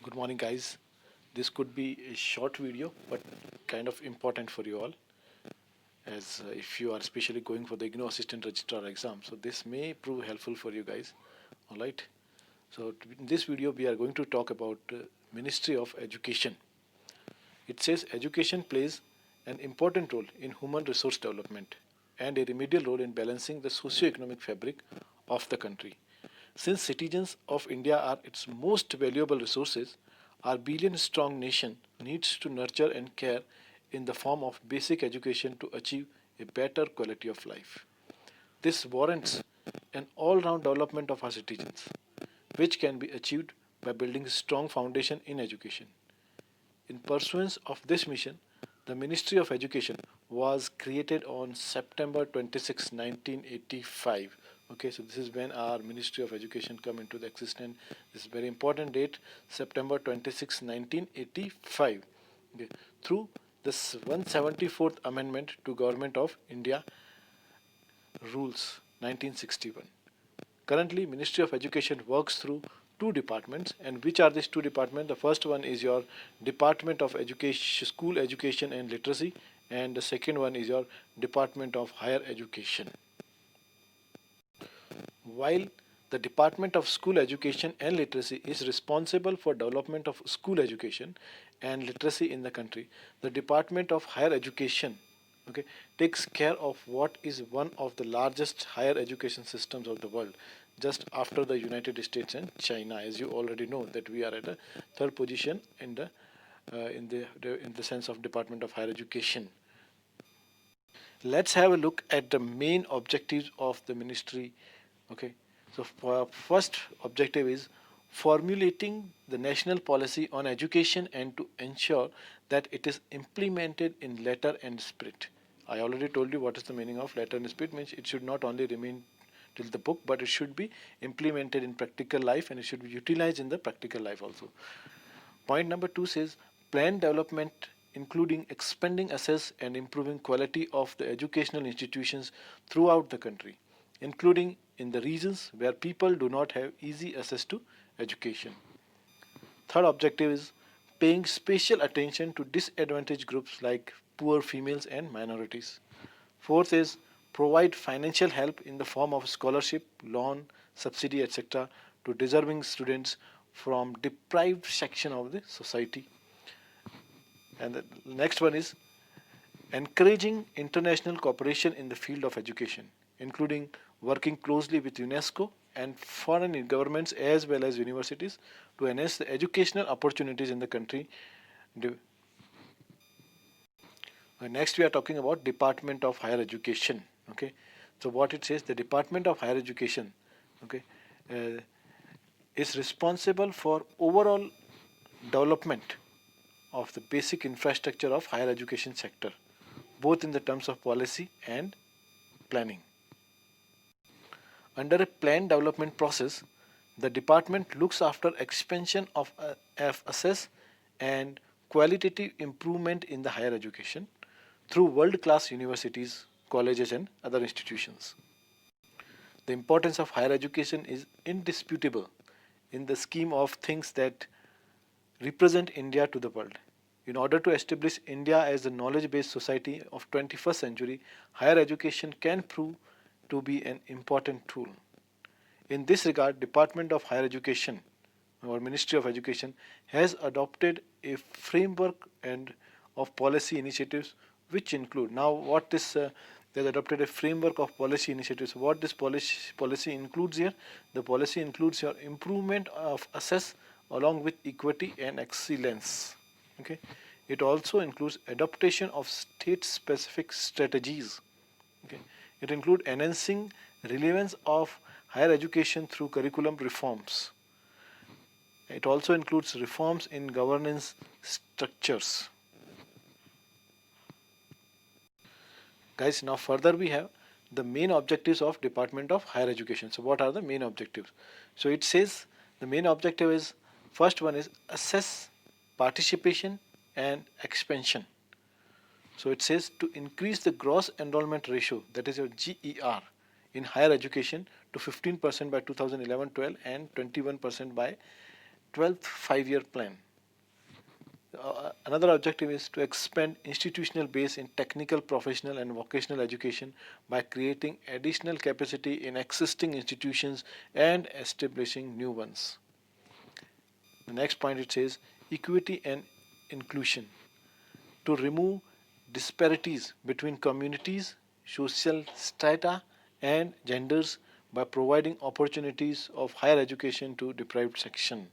Good morning, guys. This could be a short video, but kind of important for you all, as if you are especially going for the IGNO Assistant Registrar exam. So this may prove helpful for you guys. All right. So in this video, we are going to talk about Ministry of Education. It says education plays an important role in human resource development and a remedial role in balancing the socio-economic fabric of the country. Since citizens of India are its most valuable resources, our billion strong nation needs to nurture and care in the form of basic education to achieve a better quality of life. This warrants an all round development of our citizens, which can be achieved by building a strong foundation in education. In pursuance of this mission, the Ministry of Education was created on September 26, 1985. Okay, so this is when our Ministry of Education come into the existence. This is very important date, September 26, 1985. Okay, through this 174th Amendment to Government of India Rules 1961. Currently, Ministry of Education works through two departments. And which are these two departments? The first one is your Department of Education, School Education and Literacy, and the second one is your Department of Higher Education. While the Department of School Education and Literacy is responsible for development of school education and literacy in the country, the Department of Higher Education, okay, takes care of what is one of the largest higher education systems of the world, just after the United States and China. As you already know, that we are at a third position in the sense of Department of Higher Education. Let's have a look at the main objectives of the ministry. Okay, so first objective is formulating the national policy on education and to ensure that it is implemented in letter and spirit. I already told you what is the meaning of letter and spirit. Means it should not only remain till the book, but it should be implemented in practical life and it should be utilized in the practical life also. Point number two says plan development including expanding access and improving quality of the educational institutions throughout the country, including in the regions where people do not have easy access to education. Third objective is paying special attention to disadvantaged groups like poor females and minorities. Fourth is provide financial help in the form of scholarship, loan, subsidy, etc. to deserving students from deprived section of the society. And the next one is encouraging international cooperation in the field of education, including working closely with UNESCO and foreign governments as well as universities to enhance the educational opportunities in the country. Next, we are talking about Department of Higher Education. Okay, so what it says, the Department of Higher Education, okay, is responsible for overall development of the basic infrastructure of higher education sector, both in the terms of policy and planning. Under a planned development process, the department looks after expansion of access and qualitative improvement in the higher education through world-class universities, colleges and other institutions. The importance of higher education is indisputable in the scheme of things that represent India to the world. In order to establish India as a knowledge-based society of 21st century, higher education can prove to be an important tool. In this regard, Department of Higher Education or Ministry of Education has adopted a framework and of policy initiatives which include, now what this they have adopted a framework of policy initiatives. What this policy includes here? The policy includes your improvement of access along with equity and excellence. Okay, it also includes adaptation of state-specific strategies. Okay, it includes enhancing relevance of higher education through curriculum reforms. It also includes reforms in governance structures. Guys, now further we have the main objectives of Department of Higher Education. So what are the main objectives? So it says the main objective is, first one is assess participation and expansion. So it says to increase the gross enrollment ratio, that is your GER, in higher education to 15% by 2011-12 and 21% by 12th 5-year plan. Another objective is to expand institutional base in technical, professional, and vocational education by creating additional capacity in existing institutions and establishing new ones. The next point it says equity and inclusion to remove disparities between communities, social strata, and genders by providing opportunities of higher education to deprived section,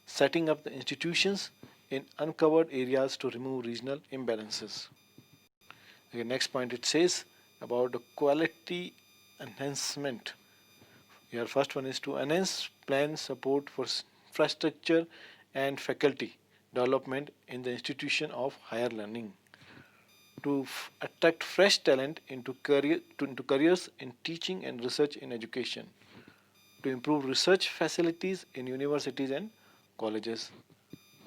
setting up the institutions in uncovered areas to remove regional imbalances. Okay, next point it says about the quality enhancement. Your first one is to enhance plan support for infrastructure and faculty development in the institution of higher learning, to attract fresh talent into careers in teaching and research in education, to improve research facilities in universities and colleges,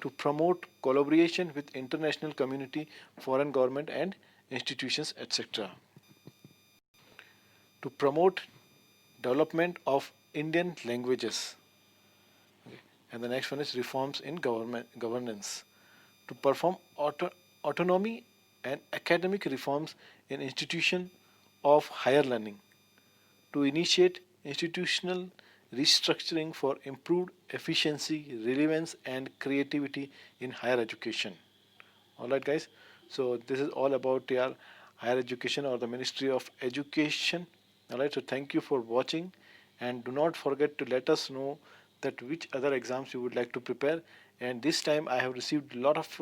to promote collaboration with international community, foreign government and institutions, etc. To promote development of Indian languages. And the next one is reforms in governance. To perform autonomy and academic reforms in institution of higher learning. To initiate institutional restructuring for improved efficiency, relevance, and creativity in higher education. Alright, guys. So, this is all about your higher education or the Ministry of Education. Alright, so thank you for watching, and do not forget to let us know that which other exams you would like to prepare. And this time I have received a lot of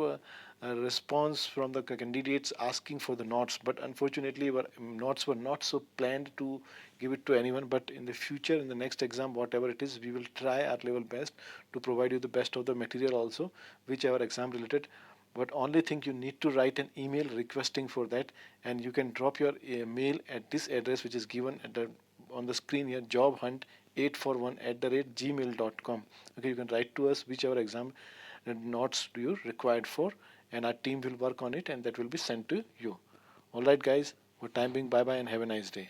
response from the candidates asking for the notes, but unfortunately our notes were not so planned to give it to anyone. But in the future, in the next exam, whatever it is, we will try our level best to provide you the best of the material also, whichever exam related. But only thing, you need to write an email requesting for that, and you can drop your mail at this address which is given at on the screen here, jobhunt841@gmail.com. Okay, you can write to us whichever exam notes do you required for, and our team will work on it, and that will be sent to you. All right, guys, for time being, bye bye and have a nice day.